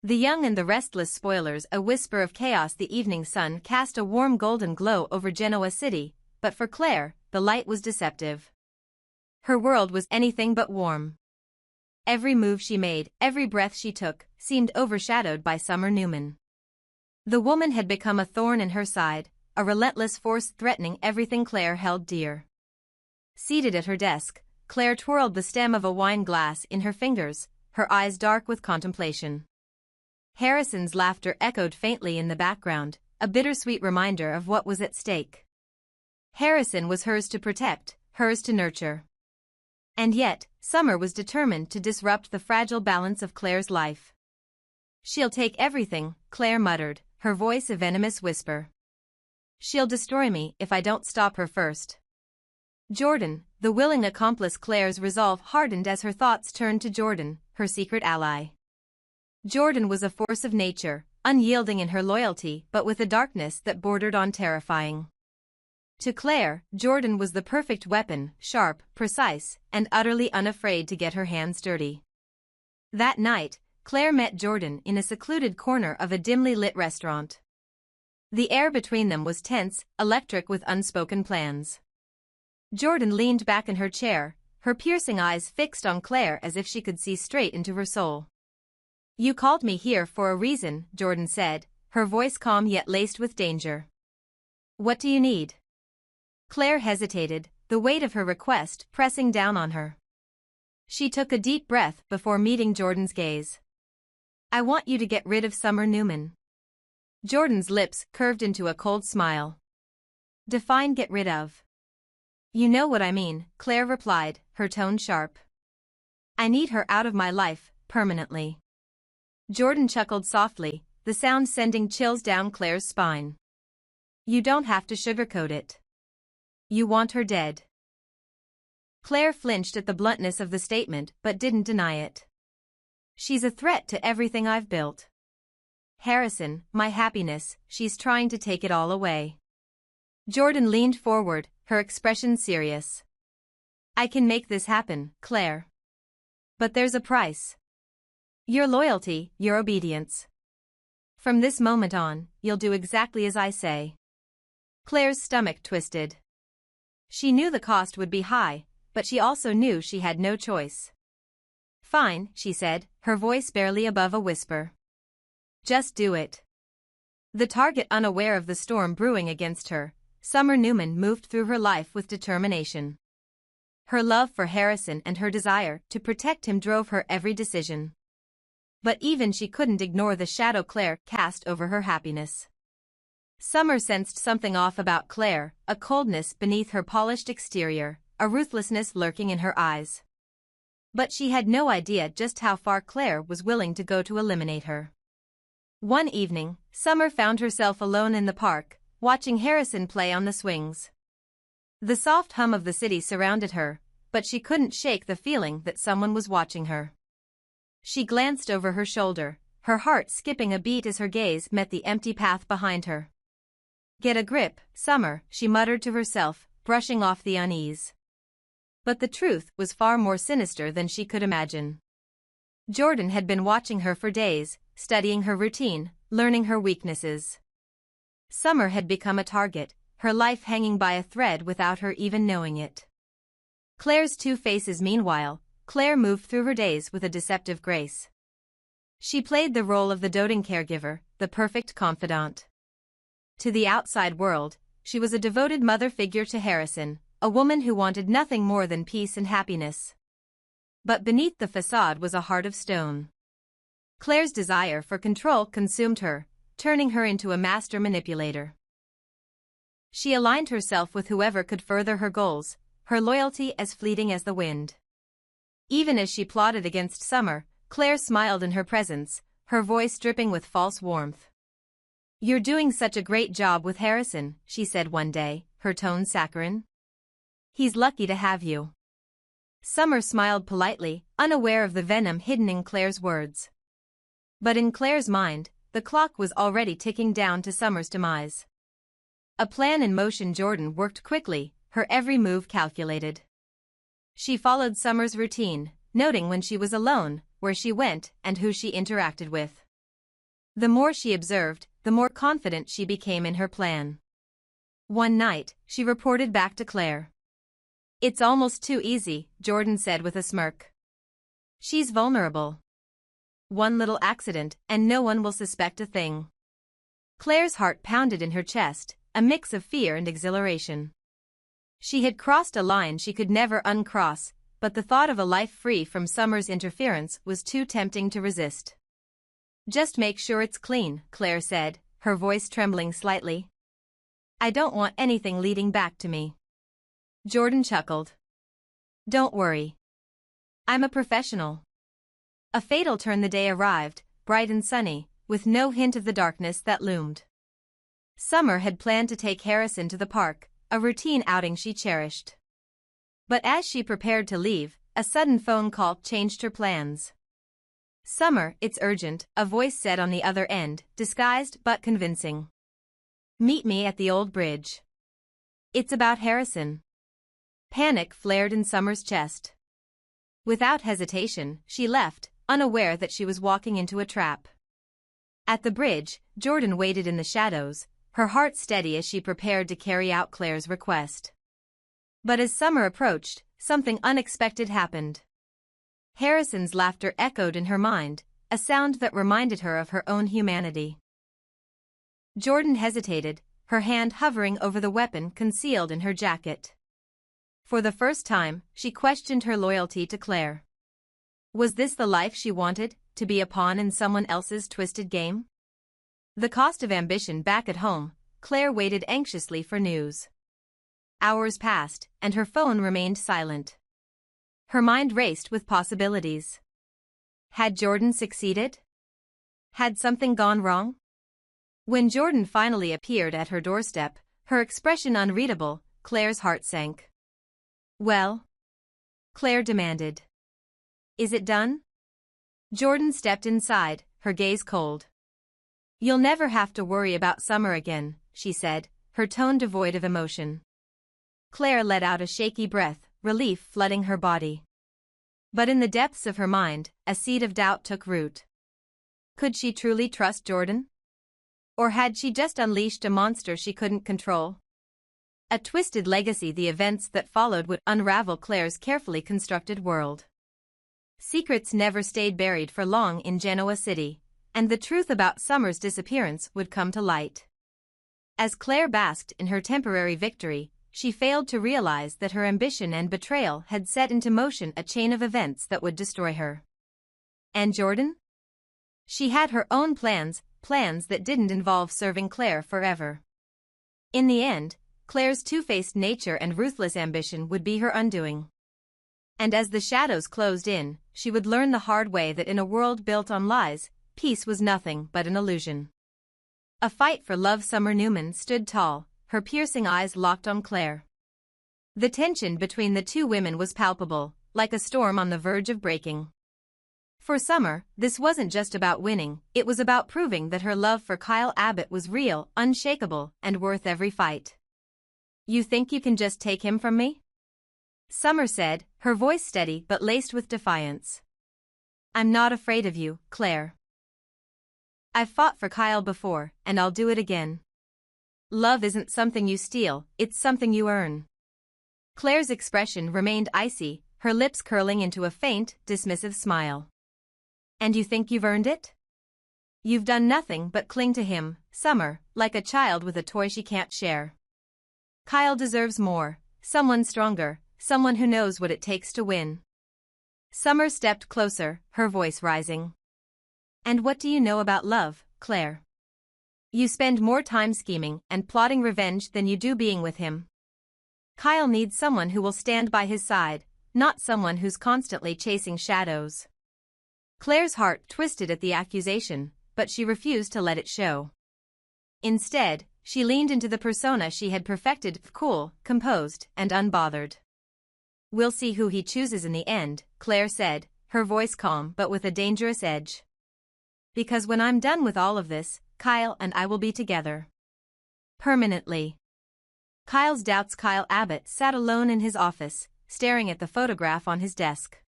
The young and the restless spoilers, a whisper of chaos. The evening sun cast a warm golden glow over Genoa City, but for Claire, the light was deceptive. Her world was anything but warm. Every move she made, every breath she took, seemed overshadowed by Summer Newman. The woman had become a thorn in her side, a relentless force threatening everything Claire held dear. Seated at her desk, Claire twirled the stem of a wine glass in her fingers, her eyes dark with contemplation. Harrison's laughter echoed faintly in the background, a bittersweet reminder of what was at stake. Harrison was hers to protect, hers to nurture. And yet, Summer was determined to disrupt the fragile balance of Claire's life. "She'll take everything," Claire muttered, her voice a venomous whisper. "She'll destroy me if I don't stop her first." Jordan, the willing accomplice. Claire's resolve hardened as her thoughts turned to Jordan, her secret ally. Jordan was a force of nature, unyielding in her loyalty but with a darkness that bordered on terrifying. To Claire, Jordan was the perfect weapon, sharp, precise, and utterly unafraid to get her hands dirty. That night, Claire met Jordan in a secluded corner of a dimly lit restaurant. The air between them was tense, electric with unspoken plans. Jordan leaned back in her chair, her piercing eyes fixed on Claire as if she could see straight into her soul. "You called me here for a reason," Jordan said, her voice calm yet laced with danger. "What do you need?" Claire hesitated, the weight of her request pressing down on her. She took a deep breath before meeting Jordan's gaze. "I want you to get rid of Summer Newman." Jordan's lips curved into a cold smile. "Define get rid of." "You know what I mean," Claire replied, her tone sharp. "I need her out of my life, permanently." Jordan chuckled softly, the sound sending chills down Claire's spine. "You don't have to sugarcoat it. You want her dead." Claire flinched at the bluntness of the statement but didn't deny it. "She's a threat to everything I've built. Harrison, my happiness, she's trying to take it all away." Jordan leaned forward, her expression serious. "I can make this happen, Claire. But there's a price. Your loyalty, your obedience. From this moment on, you'll do exactly as I say." Claire's stomach twisted. She knew the cost would be high, but she also knew she had no choice. "Fine," she said, her voice barely above a whisper. "Just do it." The target unaware of the storm brewing against her, Summer Newman moved through her life with determination. Her love for Harrison and her desire to protect him drove her every decision. But even she couldn't ignore the shadow Claire cast over her happiness. Summer sensed something off about Claire, a coldness beneath her polished exterior, a ruthlessness lurking in her eyes. But she had no idea just how far Claire was willing to go to eliminate her. One evening, Summer found herself alone in the park, watching Harrison play on the swings. The soft hum of the city surrounded her, but she couldn't shake the feeling that someone was watching her. She glanced over her shoulder, her heart skipping a beat as her gaze met the empty path behind her. "Get a grip, Summer," she muttered to herself, brushing off the unease. But the truth was far more sinister than she could imagine. Jordan had been watching her for days, studying her routine, learning her weaknesses. Summer had become a target, her life hanging by a thread without her even knowing it. Claire's two faces. Meanwhile, Claire moved through her days with a deceptive grace. She played the role of the doting caregiver, the perfect confidant. To the outside world, she was a devoted mother figure to Harrison, a woman who wanted nothing more than peace and happiness. But beneath the facade was a heart of stone. Claire's desire for control consumed her, turning her into a master manipulator. She aligned herself with whoever could further her goals, her loyalty as fleeting as the wind. Even as she plotted against Summer, Claire smiled in her presence, her voice dripping with false warmth. "You're doing such a great job with Harrison," she said one day, her tone saccharine. "He's lucky to have you." Summer smiled politely, unaware of the venom hidden in Claire's words. But in Claire's mind, the clock was already ticking down to Summer's demise. A plan in motion. Jordan worked quickly, her every move calculated. She followed Summer's routine, noting when she was alone, where she went, and who she interacted with. The more she observed, the more confident she became in her plan. One night, she reported back to Claire. "It's almost too easy," Jordan said with a smirk. "She's vulnerable. One little accident, and no one will suspect a thing." Claire's heart pounded in her chest, a mix of fear and exhilaration. She had crossed a line she could never uncross, but the thought of a life free from Summer's interference was too tempting to resist. "Just make sure it's clean," Claire said, her voice trembling slightly. "I don't want anything leading back to me." Jordan chuckled. "Don't worry. I'm a professional." A fatal turn the day arrived, bright and sunny, with no hint of the darkness that loomed. Summer had planned to take Harrison to the park, a routine outing she cherished. But as she prepared to leave, a sudden phone call changed her plans. "Summer, it's urgent," a voice said on the other end, disguised but convincing. "Meet me at the old bridge. It's about Harrison." Panic flared in Summer's chest. Without hesitation, she left, unaware that she was walking into a trap. At the bridge, Jordan waited in the shadows, her heart steady as she prepared to carry out Claire's request. But as Summer approached, something unexpected happened. Harrison's laughter echoed in her mind, a sound that reminded her of her own humanity. Jordan hesitated, her hand hovering over the weapon concealed in her jacket. For the first time, she questioned her loyalty to Claire. Was this the life she wanted, to be a pawn in someone else's twisted game? The cost of ambition. Back at home, Claire waited anxiously for news. Hours passed, and her phone remained silent. Her mind raced with possibilities. Had Jordan succeeded? Had something gone wrong? When Jordan finally appeared at her doorstep, her expression unreadable, Claire's heart sank. "Well?" Claire demanded. "Is it done?" Jordan stepped inside, her gaze cold. "You'll never have to worry about Summer again," she said, her tone devoid of emotion. Claire let out a shaky breath, relief flooding her body. But in the depths of her mind, a seed of doubt took root. Could she truly trust Jordan? Or had she just unleashed a monster she couldn't control? A twisted legacy. The events that followed would unravel Claire's carefully constructed world. Secrets never stayed buried for long in Genoa City, and the truth about Summer's disappearance would come to light. As Claire basked in her temporary victory, she failed to realize that her ambition and betrayal had set into motion a chain of events that would destroy her. And Jordan? She had her own plans that didn't involve serving Claire forever. In the end, Claire's two-faced nature and ruthless ambition would be her undoing. And as the shadows closed in, she would learn the hard way that in a world built on lies, peace was nothing but an illusion. A fight for love. Summer Newman stood tall, her piercing eyes locked on Claire. The tension between the two women was palpable, like a storm on the verge of breaking. For Summer, this wasn't just about winning, it was about proving that her love for Kyle Abbott was real, unshakable, and worth every fight. "You think you can just take him from me?" Summer said, her voice steady but laced with defiance. "I'm not afraid of you, Claire. I've fought for Kyle before, and I'll do it again. Love isn't something you steal, it's something you earn." Claire's expression remained icy, her lips curling into a faint, dismissive smile. "And you think you've earned it? You've done nothing but cling to him, Summer, like a child with a toy she can't share. Kyle deserves more, someone stronger, someone who knows what it takes to win." Summer stepped closer, her voice rising. "And what do you know about love, Claire? You spend more time scheming and plotting revenge than you do being with him. Kyle needs someone who will stand by his side, not someone who's constantly chasing shadows." Claire's heart twisted at the accusation, but she refused to let it show. Instead, she leaned into the persona she had perfected, cool, composed, and unbothered. "We'll see who he chooses in the end," Claire said, her voice calm but with a dangerous edge. "Because when I'm done with all of this, Kyle and I will be together. Permanently." Kyle's doubts. Kyle Abbott sat alone in his office, staring at the photograph on his desk.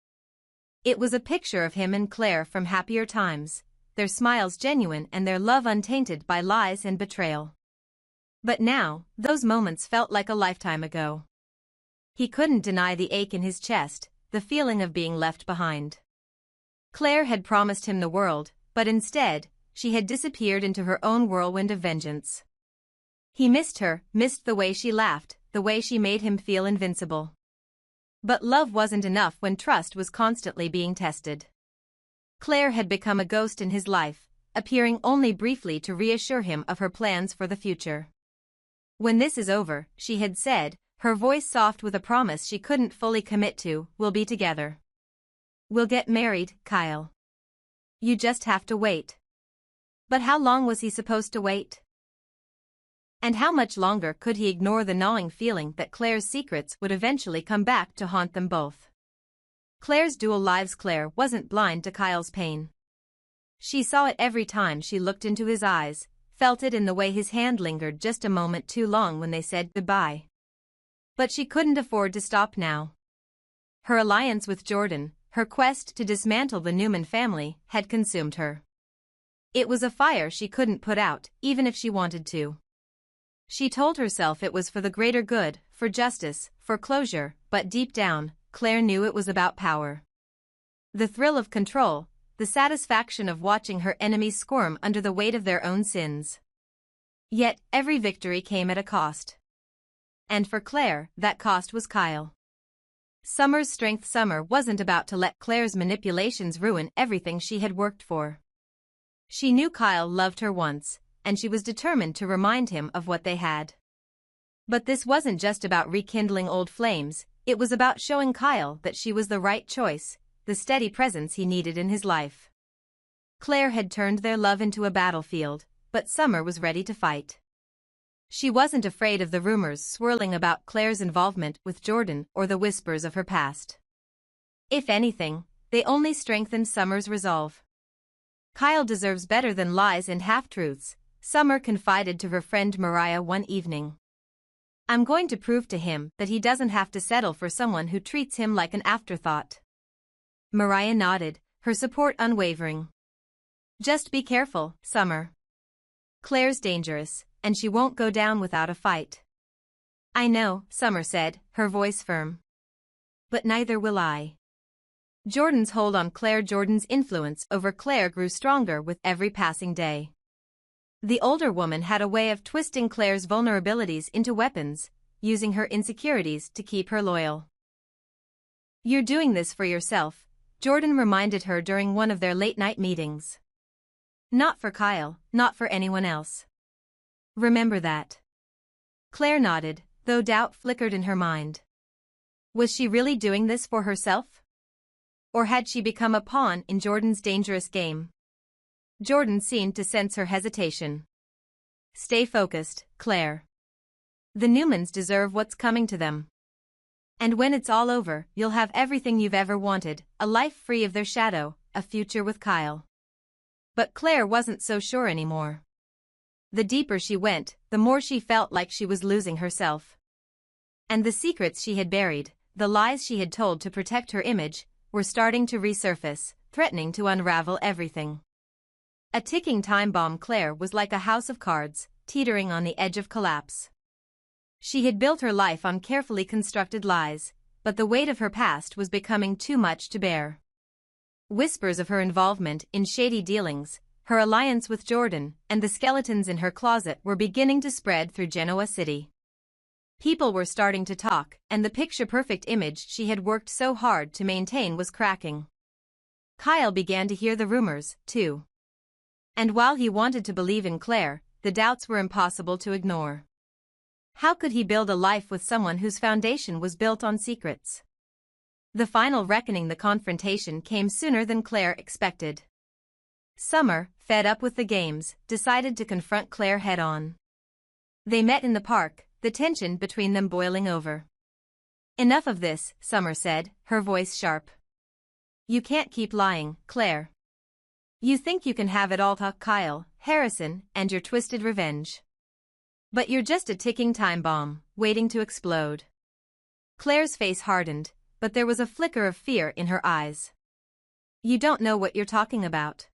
It was a picture of him and Claire from happier times, their smiles genuine and their love untainted by lies and betrayal. But now, those moments felt like a lifetime ago. He couldn't deny the ache in his chest, the feeling of being left behind. Claire had promised him the world, but instead, she had disappeared into her own whirlwind of vengeance. He missed her, missed the way she laughed, the way she made him feel invincible. But love wasn't enough when trust was constantly being tested. Claire had become a ghost in his life, appearing only briefly to reassure him of her plans for the future. "When this is over," she had said, her voice soft with a promise she couldn't fully commit to, "we'll be together. We'll get married, Kyle. You just have to wait." But how long was he supposed to wait? And how much longer could he ignore the gnawing feeling that Claire's secrets would eventually come back to haunt them both? Claire's dual lives. Claire wasn't blind to Kyle's pain. She saw it every time she looked into his eyes, felt it in the way his hand lingered just a moment too long when they said goodbye. But she couldn't afford to stop now. Her alliance with Jordan, her quest to dismantle the Newman family, had consumed her. It was a fire she couldn't put out, even if she wanted to. She told herself it was for the greater good, for justice, for closure, but deep down, Claire knew it was about power. The thrill of control, the satisfaction of watching her enemies squirm under the weight of their own sins. Yet, every victory came at a cost. And for Claire, that cost was Kyle. Summer's strength. Summer wasn't about to let Claire's manipulations ruin everything she had worked for. She knew Kyle loved her once, and she was determined to remind him of what they had. But this wasn't just about rekindling old flames, it was about showing Kyle that she was the right choice, the steady presence he needed in his life. Claire had turned their love into a battlefield, but Summer was ready to fight. She wasn't afraid of the rumors swirling about Claire's involvement with Jordan or the whispers of her past. If anything, they only strengthened Summer's resolve. "Kyle deserves better than lies and half-truths," Summer confided to her friend Mariah one evening. "I'm going to prove to him that he doesn't have to settle for someone who treats him like an afterthought." Mariah nodded, her support unwavering. "Just be careful, Summer. Claire's dangerous, and she won't go down without a fight." "I know," Summer said, her voice firm. "But neither will I." Jordan's hold on Claire. Jordan's influence over Claire grew stronger with every passing day. The older woman had a way of twisting Claire's vulnerabilities into weapons, using her insecurities to keep her loyal. "You're doing this for yourself," Jordan reminded her during one of their late-night meetings. "Not for Kyle, not for anyone else. Remember that." Claire nodded, though doubt flickered in her mind. Was she really doing this for herself? Or had she become a pawn in Jordan's dangerous game? Jordan seemed to sense her hesitation. "Stay focused, Claire. The Newmans deserve what's coming to them. And when it's all over, you'll have everything you've ever wanted, a life free of their shadow, a future with Kyle." But Claire wasn't so sure anymore. The deeper she went, the more she felt like she was losing herself. And the secrets she had buried, the lies she had told to protect her image, were starting to resurface, threatening to unravel everything. A ticking time bomb. Claire was like a house of cards, teetering on the edge of collapse. She had built her life on carefully constructed lies, but the weight of her past was becoming too much to bear. Whispers of her involvement in shady dealings, her alliance with Jordan, and the skeletons in her closet were beginning to spread through Genoa City. People were starting to talk, and the picture-perfect image she had worked so hard to maintain was cracking. Kyle began to hear the rumors, too. And while he wanted to believe in Claire, the doubts were impossible to ignore. How could he build a life with someone whose foundation was built on secrets? The final reckoning. The confrontation came sooner than Claire expected. Summer, fed up with the games, decided to confront Claire head-on. They met in the park, the tension between them boiling over. "Enough of this," Summer said, her voice sharp. "You can't keep lying, Claire. You think you can have it all, Kyle, Harrison, and your twisted revenge. But you're just a ticking time bomb, waiting to explode." Claire's face hardened, but there was a flicker of fear in her eyes. "You don't know what you're talking about."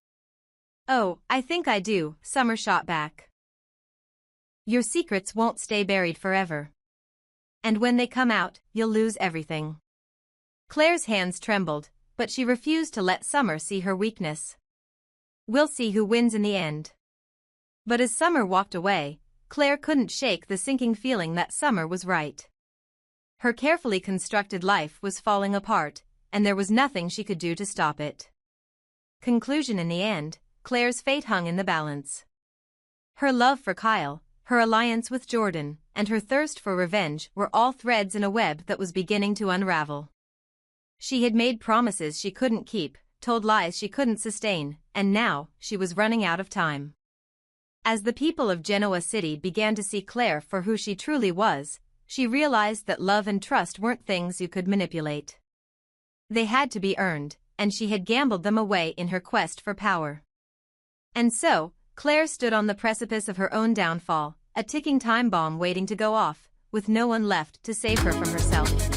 "Oh, I think I do," Summer shot back. "Your secrets won't stay buried forever. And when they come out, you'll lose everything." Claire's hands trembled, but she refused to let Summer see her weakness. "We'll see who wins in the end." But as Summer walked away, Claire couldn't shake the sinking feeling that Summer was right. Her carefully constructed life was falling apart, and there was nothing she could do to stop it. Conclusion: in the end, Claire's fate hung in the balance. Her love for Kyle, her alliance with Jordan, and her thirst for revenge were all threads in a web that was beginning to unravel. She had made promises she couldn't keep, told lies she couldn't sustain, and now she was running out of time. As the people of Genoa City began to see Claire for who she truly was, she realized that love and trust weren't things you could manipulate. They had to be earned, and she had gambled them away in her quest for power. And so, Claire stood on the precipice of her own downfall, a ticking time bomb waiting to go off, with no one left to save her from herself.